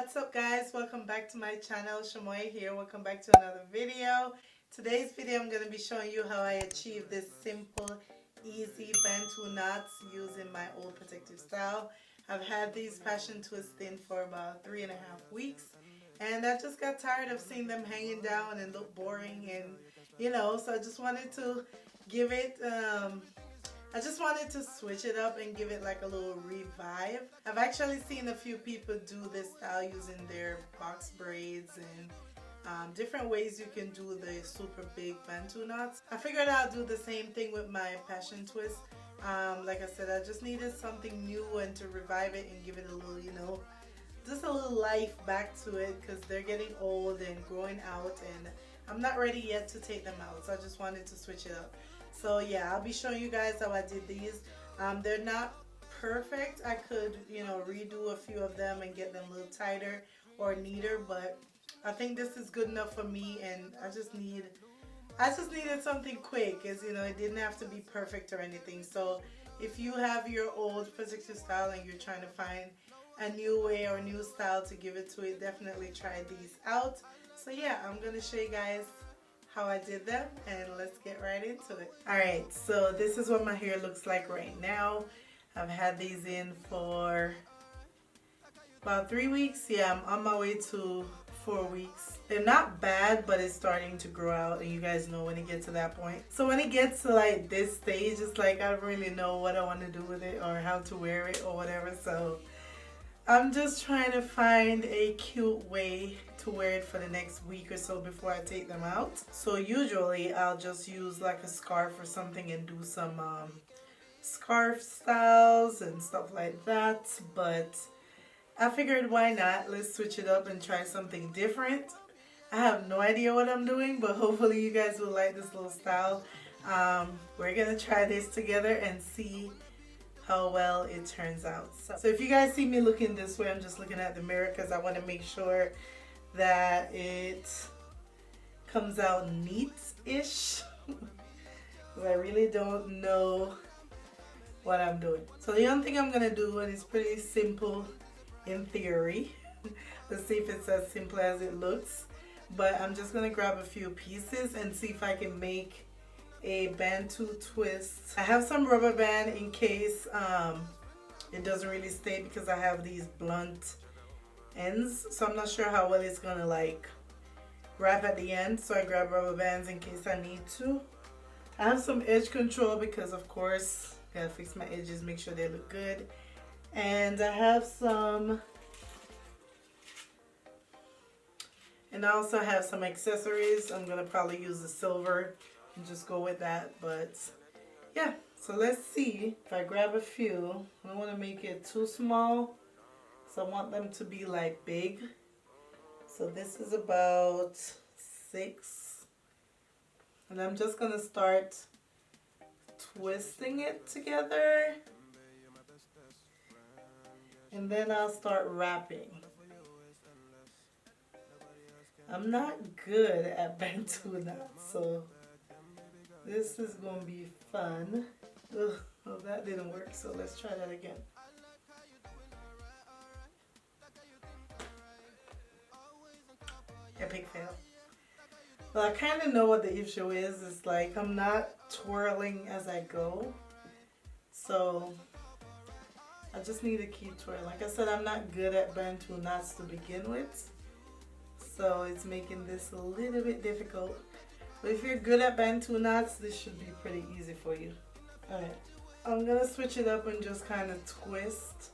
What's up guys, welcome back to my channel. Shamoy here. Welcome back to another video. Today's video I'm going to be showing you how I achieve this simple easy Bantu knots using my old protective style. I've had these passion twists in for about 3.5 weeks and I just got tired of seeing them hanging down and look boring, and so I just wanted to give it I just wanted to switch it up and give it like a little revive. I've actually seen a few people do this style using their box braids and different ways you can do the super big Bantu knots. I figured I'll do the same thing with my passion twist. Like I said, I just needed something new and to revive it and give it a little, just a little life back to it, because they're getting old and growing out and I'm not ready yet to take them out. So I just wanted to switch it up. So yeah, I'll be showing you guys how I did these. They're not perfect. I could, redo a few of them and get them a little tighter or neater, but I think this is good enough for me, and I just needed something quick, as it didn't have to be perfect or anything. So if you have your old protective style and you're trying to find a new way or a new style to give it to it, definitely try these out. So yeah, I'm gonna show you guys how I did them and let's get right into it. Alright, so this is what my hair looks like right now. I've had these in for about 3 weeks. Yeah, I'm on my way to 4 weeks. They're not bad, but it's starting to grow out, and you guys know when it gets to that point. So when it gets to like this stage, it's like I don't really know what I want to do with it or how to wear it or whatever. So I'm just trying to find a cute way to wear it for the next week or so before I take them out. So usually I'll just use like a scarf or something and do some scarf styles and stuff like that. But I figured, why not? Let's switch it up and try something different. I have no idea what I'm doing, but hopefully you guys will like this little style. We're gonna try this together and see how well it turns out. So if you guys see me looking this way, I'm just looking at the mirror because I want to make sure that it comes out neat-ish. Because I really don't know what I'm doing. So the only thing I'm going to do, and it's pretty simple in theory. Let's see if it's as simple as it looks. But I'm just going to grab a few pieces and see if I can make a Bantu twist. I have some rubber band in case it doesn't really stay, because I have these blunt ends, so I'm not sure how well it's gonna like wrap at the end, so I grab rubber bands in case I need to. I have some edge control because of course gotta fix my edges, make sure they look good. And I have some, and I also have some accessories. I'm gonna probably use the silver and just go with that. But yeah, so let's see. If I grab a few, I don't want to make it too small, so I want them to be like big. So this is about 6, and I'm just gonna start twisting it together, and then I'll start wrapping. I'm not good at Bantu knots, so this is gonna be fun. Ugh, well, that didn't work, so let's try that again. Epic fail. Well, I kind of know what the issue is. It's like I'm not twirling as I go, so I just need to keep twirling. Like I said, I'm not good at Bantu knots to begin with, so it's making this a little bit difficult. But if you're good at Bantu knots, this should be pretty easy for you. Alright, I'm gonna switch it up and just kind of twist.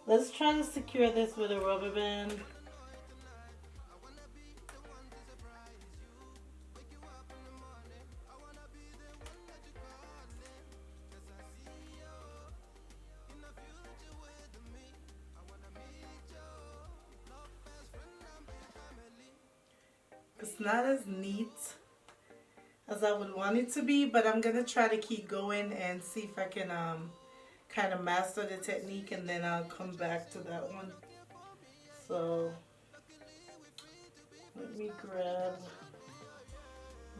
Let's try to secure this with a rubber band. it's not as neat as I would want it to be, but I'm gonna try to keep going and see if I can kind of master the technique, and then I'll come back to that one. So let me grab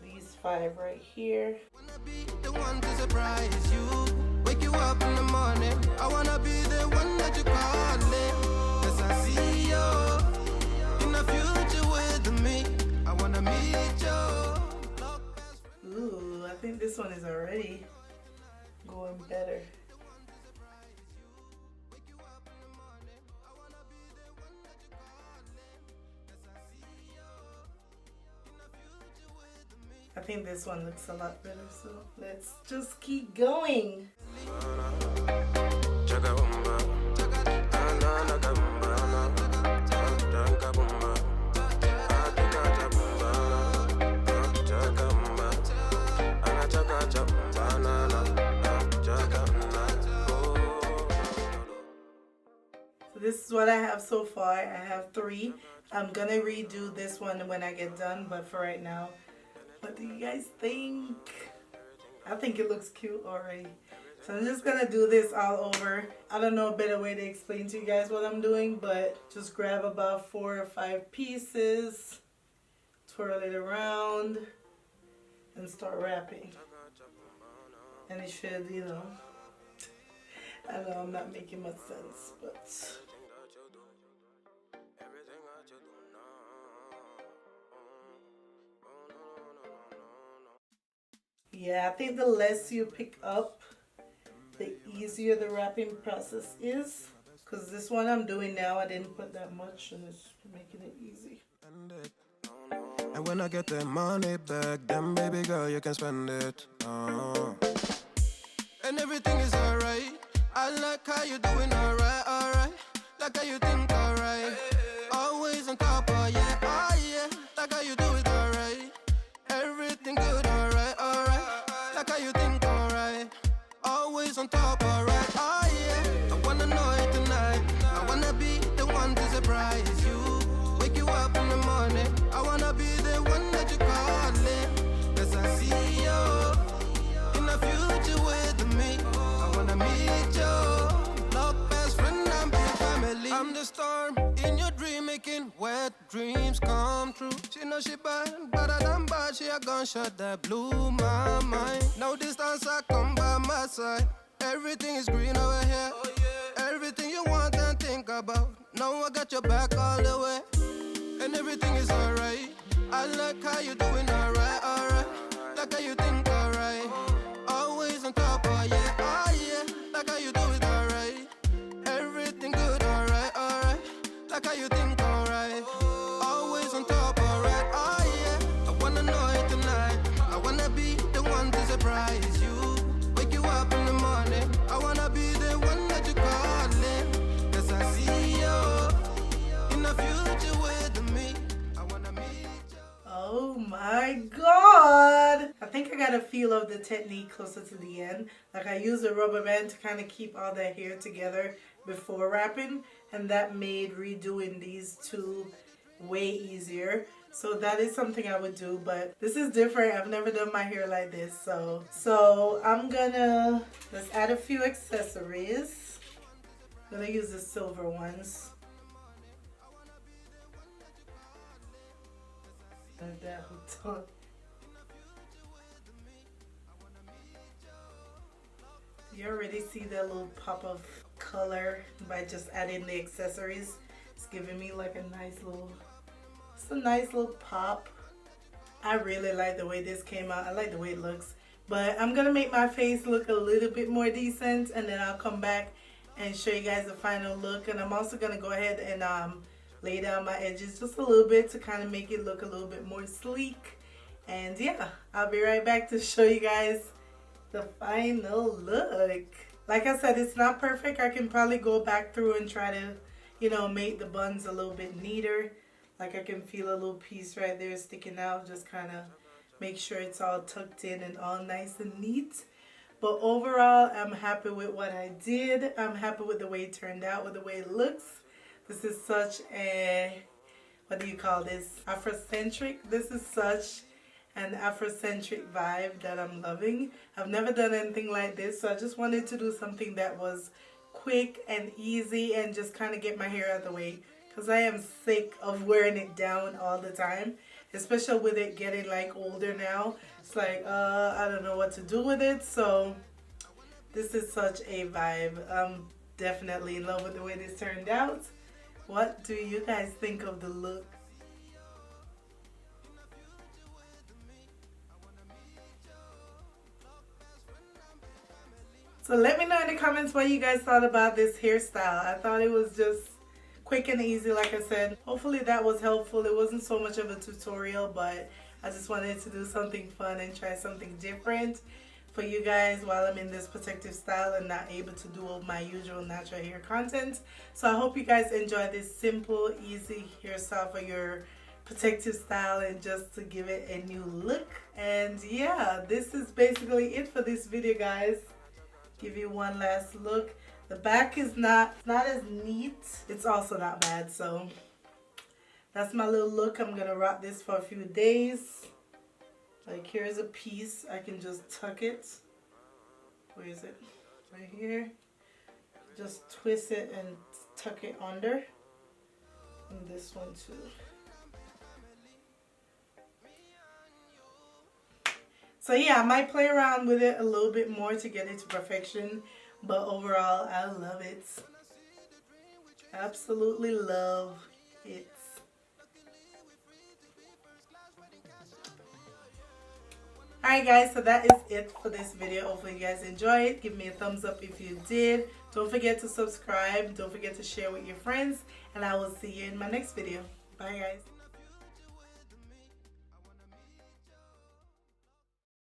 these 5 right here. Wanna be the one to surprise you, wake you up in the morning. I wanna be the one that you calling, 'cause I see you in the future with me. I wanna meet you. Ooh, I think this one is already going better. I think this one looks a lot better, so let's just keep going. So this is what I have so far. I have 3. I'm gonna redo this one when I get done, but for right now, what do you guys think? I think it looks cute already. So I'm just gonna do this all over. I don't know a better way to explain to you guys what I'm doing, but just grab about 4 or 5 pieces, twirl it around, and start wrapping. And it should, you know, I know I'm not making much sense, but yeah, I think the less you pick up, the easier the wrapping process is. Because this one I'm doing now, I didn't put that much, and it's making it easy. And when I get the money back, then baby girl, you can spend it. And everything is alright. I like how you doing alright, alright. Like how you think alright. Always on top, oh yeah, oh yeah. Like how you do it alright. Everything good, alright, alright. Like how you think alright. Always on top, alright, oh yeah. I wanna know it tonight. I wanna be the one to surprise you. Wake you up in the morning. I wanna be the one that you calling, 'cause I see you in the future with me. I wanna meet you, love best friend and be family. I'm the storm in your dream, making wet dreams come true. She know she bad, better than bad. She a gunshot that blew my mind. No distance, I come by my side. Everything is green over here. Everything you want and think about. Now I got your back all the way. And everything is alright. I like how you doing alright, alright. Like how you think alright. Always on top, oh yeah, oh yeah. Like how you do it alright. Everything good, alright, alright. Like how you think alright. Always on top, alright, oh yeah. I wanna know it tonight. I wanna be the one to surprise you. Wake you up in the morning. I wanna be the one that you calling, 'cause I see you in the future with me. I wanna meet you. Oh my god! I think I got a feel of the technique closer to the end. Like, I used a rubber band to kind of keep all that hair together before wrapping, and that made redoing these 2 way easier. So that is something I would do, but this is different. I've never done my hair like this. So I'm gonna, let's add a few accessories. I'm gonna use the silver ones. And that hooked on. You already see that little pop of color by just adding the accessories. It's giving me like a nice little, it's a nice little pop. I really like the way this came out. I like the way it looks. But I'm gonna make my face look a little bit more decent, and then I'll come back and show you guys the final look. And I'm also gonna go ahead and lay down my edges just a little bit to kind of make it look a little bit more sleek. And yeah, I'll be right back to show you guys the final look. Like I said, it's not perfect. I can probably go back through and try to, you know, make the buns a little bit neater. Like, I can feel a little piece right there sticking out. Just kind of make sure it's all tucked in and all nice and neat. But overall, I'm happy with what I did. I'm happy with the way it turned out, with the way it looks. This is such a what do you call this, Afrocentric. This is such an Afrocentric vibe that I'm loving. I've never done anything like this, so I just wanted to do something that was quick and easy and just kind of get my hair out of the way, because I am sick of wearing it down all the time, especially with it getting like older now. It's like I don't know what to do with it. So this is such a vibe. I'm definitely in love with the way this turned out. What do you guys think of the look? So let me know in the comments what you guys thought about this hairstyle. I thought it was just quick and easy, like I said. Hopefully that was helpful. It wasn't so much of a tutorial, but I just wanted to do something fun and try something different for you guys while I'm in this protective style and not able to do all my usual natural hair content. So I hope you guys enjoy this simple, easy hairstyle for your protective style and just to give it a new look. And yeah, this is basically it for this video, guys. Give you one last look. The back is not as neat. It's also not bad. So that's my little look. I'm gonna rock this for a few days. Like, here's a piece. I can just tuck it. Where is it? Right here. Just twist it and tuck it under. And this one too. So yeah, I might play around with it a little bit more to get it to perfection. But overall, I love it. Absolutely love it. Alright guys, so that is it for this video. Hopefully you guys enjoy it. Give me a thumbs up if you did. Don't forget to subscribe. Don't forget to share with your friends. And I will see you in my next video. Bye guys.